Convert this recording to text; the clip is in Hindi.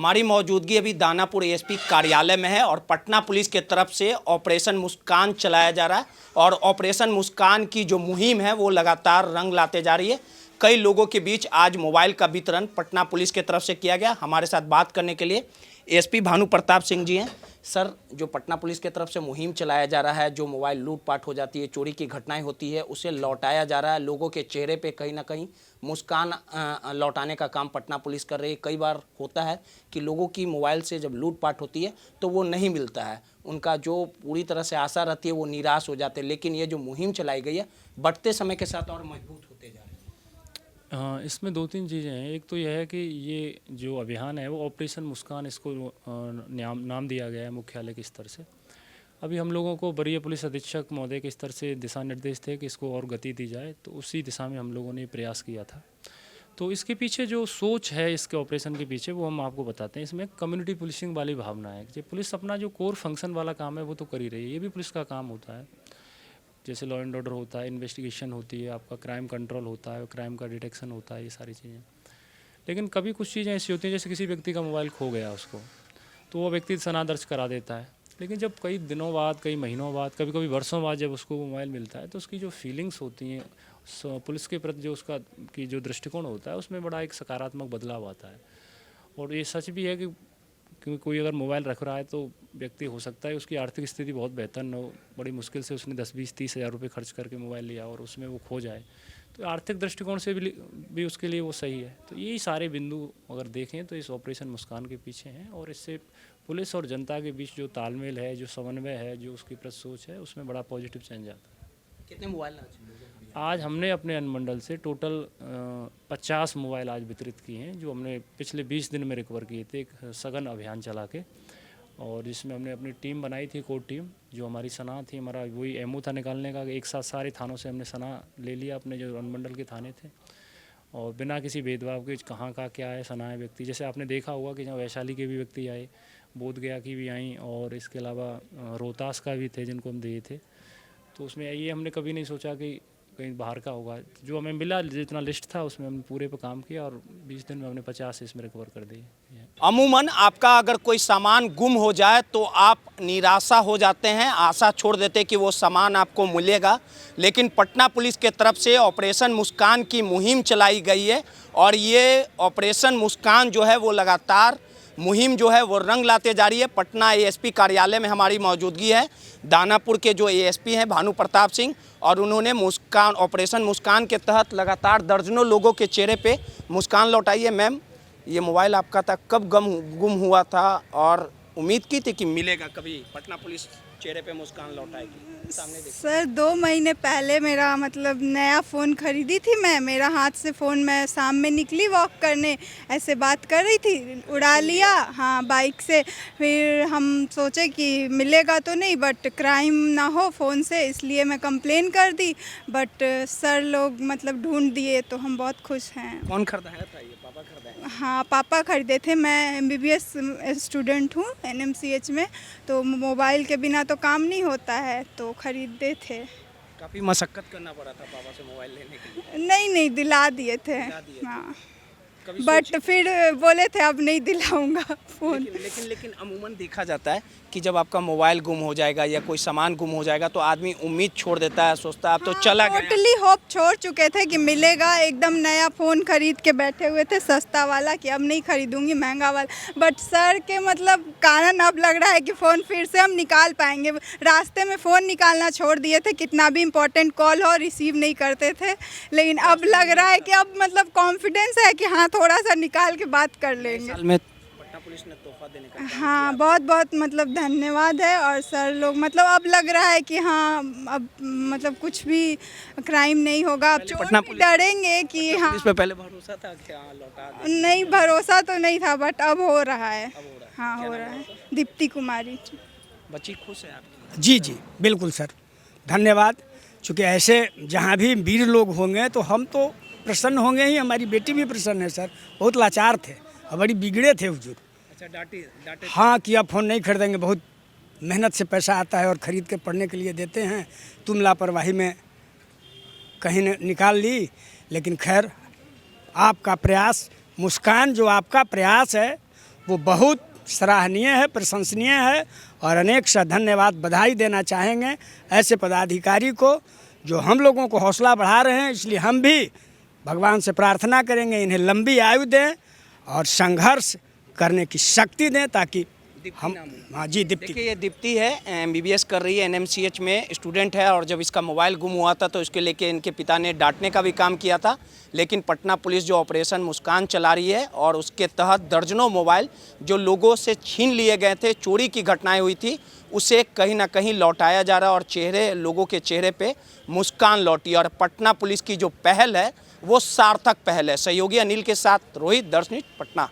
हमारी मौजूदगी अभी दानापुर एएसपी कार्यालय में है और पटना पुलिस के तरफ से ऑपरेशन मुस्कान चलाया जा रहा है और ऑपरेशन मुस्कान की जो मुहिम है वो लगातार रंग लाते जा रही है। कई लोगों के बीच आज मोबाइल का वितरण पटना पुलिस के तरफ से किया गया। हमारे साथ बात करने के लिए एएसपी भानु प्रताप सिंह जी हैं। सर, जो पटना पुलिस के तरफ से मुहिम चलाया जा रहा है, जो मोबाइल लूटपाट हो जाती है, चोरी की घटनाएं होती है, उसे लौटाया जा रहा है। लोगों के चेहरे पे कहीं ना कहीं मुस्कान लौटाने का काम पटना पुलिस कर रही है। कई बार होता है कि लोगों की मोबाइल से जब लूटपाट होती है तो वो नहीं मिलता है, उनका जो पूरी तरह से आशा रहती है वो निराश हो जाते हैं। लेकिन ये जो मुहिम चलाई गई है बढ़ते समय के साथ और मजबूत होते जा रही है। हाँ, इसमें दो तीन चीज़ें हैं। एक तो यह है कि ये जो अभियान है वो ऑपरेशन मुस्कान, इसको नाम दिया गया है मुख्यालय के स्तर से। अभी हम लोगों को वरीय पुलिस अधीक्षक महोदय के स्तर से दिशा निर्देश थे कि इसको और गति दी जाए, तो उसी दिशा में हम लोगों ने प्रयास किया था। तो इसके पीछे जो सोच है, इसके ऑपरेशन के पीछे, वो हम आपको बताते हैं। इसमें कम्युनिटी पुलिसिंग वाली भावना है कि पुलिस अपना जो कोर फंक्शन वाला काम है वो तो कर ही रही है, ये भी पुलिस का काम होता है। जैसे लॉ एंड ऑर्डर होता है, इन्वेस्टिगेशन होती है, आपका क्राइम कंट्रोल होता है, क्राइम का डिटेक्शन होता है, ये सारी चीज़ें। लेकिन कभी कुछ चीज़ें ऐसी होती हैं, जैसे किसी व्यक्ति का मोबाइल खो गया उसको, तो वो व्यक्ति सना दर्ज करा देता है। लेकिन जब कई दिनों बाद, कई महीनों बाद, कभी कभी वर्षों बाद जब उसको मोबाइल मिलता है, तो उसकी जो फीलिंग्स होती हैं पुलिस के प्रति, जो उसका की जो दृष्टिकोण होता है, उसमें बड़ा एक सकारात्मक बदलाव आता है। और ये सच भी है कि क्योंकि कोई अगर मोबाइल रख रहा है तो व्यक्ति हो सकता है उसकी आर्थिक स्थिति बहुत बेहतर न हो, बड़ी मुश्किल से उसने 10-20-30 हज़ार रुपये खर्च करके मोबाइल लिया और उसमें वो खो जाए, तो आर्थिक दृष्टिकोण से भी उसके लिए वो सही है। तो यही सारे बिंदु अगर देखें तो इस ऑपरेशन मुस्कान के पीछे हैं, और इससे पुलिस और जनता के बीच जो तालमेल है, जो समन्वय है, जो उसकी प्रति सोच है, उसमें बड़ा पॉजिटिव चेंज आता है। कितने मोबाइल आज हमने अपने अनुमंडल से टोटल 50 मोबाइल आज वितरित किए हैं, जो हमने पिछले 20 दिन में रिकवर किए थे, एक सघन अभियान चला के। और जिसमें हमने अपनी टीम बनाई थी, कोर टीम, जो हमारी सना थी, हमारा वही एमओ था निकालने का। एक साथ सारे थानों से हमने सना ले लिया, अपने जो अनुमंडल के थाने थे, और बिना किसी भेदभाव के कहाँ का क्या है सना है व्यक्ति। जैसे आपने देखा होगा कि जहाँ वैशाली के भी व्यक्ति आए, बोधगया की भी आई, और इसके अलावा रोहतास का भी थे जिनको हम दिए थे। तो उसमें ये हमने कभी नहीं सोचा कि कहीं बाहर का होगा। जो हमें मिला, जितना लिस्ट था उसमें हमने पूरे पे काम किया, और 20 दिन में हमने 50 इसमें रिकवर कर दिए। अमूमन आपका अगर कोई सामान गुम हो जाए तो आप निराशा हो जाते हैं, आशा छोड़ देते हैं कि वो सामान आपको मिलेगा। लेकिन पटना पुलिस के तरफ से ऑपरेशन मुस्कान की मुहिम चलाई गई है, और ये ऑपरेशन मुस्कान जो है वो लगातार मुहिम जो है वो रंग लाते जा रही है। पटना एएसपी कार्यालय में हमारी मौजूदगी है दानापुर के जो एएसपी हैं भानु प्रताप सिंह, और उन्होंने मुस्कान ऑपरेशन मुस्कान के तहत लगातार दर्जनों लोगों के चेहरे पे मुस्कान लौटाई है। मैम, ये मोबाइल आपका था, कब गुम हुआ था और उम्मीद की थी कि मिलेगा कभी? पटना पुलिस चेहरे पे मुस्कान लौटाएगी। सामने देखिए सर, 2 महीने पहले मेरा मतलब नया फ़ोन खरीदी थी मैं। मेरा हाथ से फ़ोन, मैं शाम में निकली वॉक करने, ऐसे बात कर रही थी, उड़ा लिया, हाँ, बाइक से। फिर हम सोचे कि मिलेगा तो नहीं, बट क्राइम ना हो फ़ोन से, इसलिए मैं कंप्लेन कर दी। बट सर लोग मतलब ढूंढ दिए, तो हम बहुत खुश हैं। कौन खरीदा है? बताइए। पापा खरीदा है? हाँ, पापा खरीदे थे। मैं MBBS स्टूडेंट हूँ NMCH में, तो मोबाइल के बिना तो काम नहीं होता है, तो खरीदे थे। काफ़ी मशक्कत करना पड़ा था पापा से मोबाइल लेने के लिए? नहीं, दिला दिए थे। हाँ, बट फिर बोले थे अब नहीं दिलाऊंगा फ़ोन। लेकिन अमूमन देखा जाता है कि जब आपका मोबाइल गुम हो जाएगा या कोई सामान गुम हो जाएगा तो आदमी उम्मीद छोड़ देता है, सोचता है अब तो चला गया। टोटली होप छोड़ चुके थे कि मिलेगा। एकदम नया फ़ोन खरीद के बैठे हुए थे, सस्ता वाला, कि अब नहीं खरीदूंगी, महंगा वाला। बट सर के मतलब कारण अब लग रहा है कि फ़ोन फिर से हम निकाल पाएंगे। रास्ते में फ़ोन निकालना छोड़ दिए थे, कितना भी इम्पोर्टेंट कॉल हो रिसीव नहीं करते थे। लेकिन अब लग रहा है कि अब मतलब कॉन्फिडेंस है कि हाँ, थोड़ा सा निकाल के बात कर लेंगे। साल में पटना पुलिस ने तोहफा देने का हाँ, बहुत बहुत मतलब धन्यवाद है। और सर लोग मतलब अब लग रहा है कि हाँ, अब मतलब कुछ भी क्राइम नहीं होगा। अब चोर भी डरेंगे कि हाँ। इस पे पहले भरोसा था कि हाँ लौटा दे? नहीं, भरोसा तो नहीं था, बट अब हो रहा है। हाँ, हो रहा है। दीप्ति कुमारी। बच्ची खुश है आपकी? जी जी बिल्कुल सर, धन्यवाद। चूँकि ऐसे जहाँ भी वीर लोग होंगे तो हम तो प्रसन्न होंगे ही। हमारी बेटी भी प्रसन्न है सर। बहुत लाचार थे और बड़ी बिगड़े थे हुजूर। अच्छा, डांटे? हाँ, कि अब फ़ोन नहीं खरीदेंगे, बहुत मेहनत से पैसा आता है और ख़रीद के पढ़ने के लिए देते हैं, तुम लापरवाही में कहीं निकाल ली। लेकिन खैर, आपका प्रयास, मुस्कान जो आपका प्रयास है वो बहुत सराहनीय है, प्रशंसनीय है और अनेक सा धन्यवाद बधाई देना चाहेंगे ऐसे पदाधिकारी को जो हम लोगों को हौसला बढ़ा रहे हैं। इसलिए हम भी भगवान से प्रार्थना करेंगे इन्हें लंबी आयु दें और संघर्ष करने की शक्ति दें ताकि हम। हाँ जी, दीप्ति। देखिए ये दीप्ति है, MBBS कर रही है, NMCH में स्टूडेंट है और जब इसका मोबाइल गुम हुआ था तो इसके लेके इनके पिता ने डांटने का भी काम किया था, लेकिन पटना पुलिस जो ऑपरेशन मुस्कान चला रही है और उसके तहत दर्जनों मोबाइल जो लोगों से छीन लिए गए थे, चोरी की घटनाएं हुई थी, उसे कहीं ना कहीं लौटाया जा रहा है और लोगों के चेहरे पे मुस्कान लौटी। और पटना पुलिस की जो पहल है वो सार्थक पहल है। सहयोगी अनिल के साथ रोहित, दर्श न्यूज़, पटना।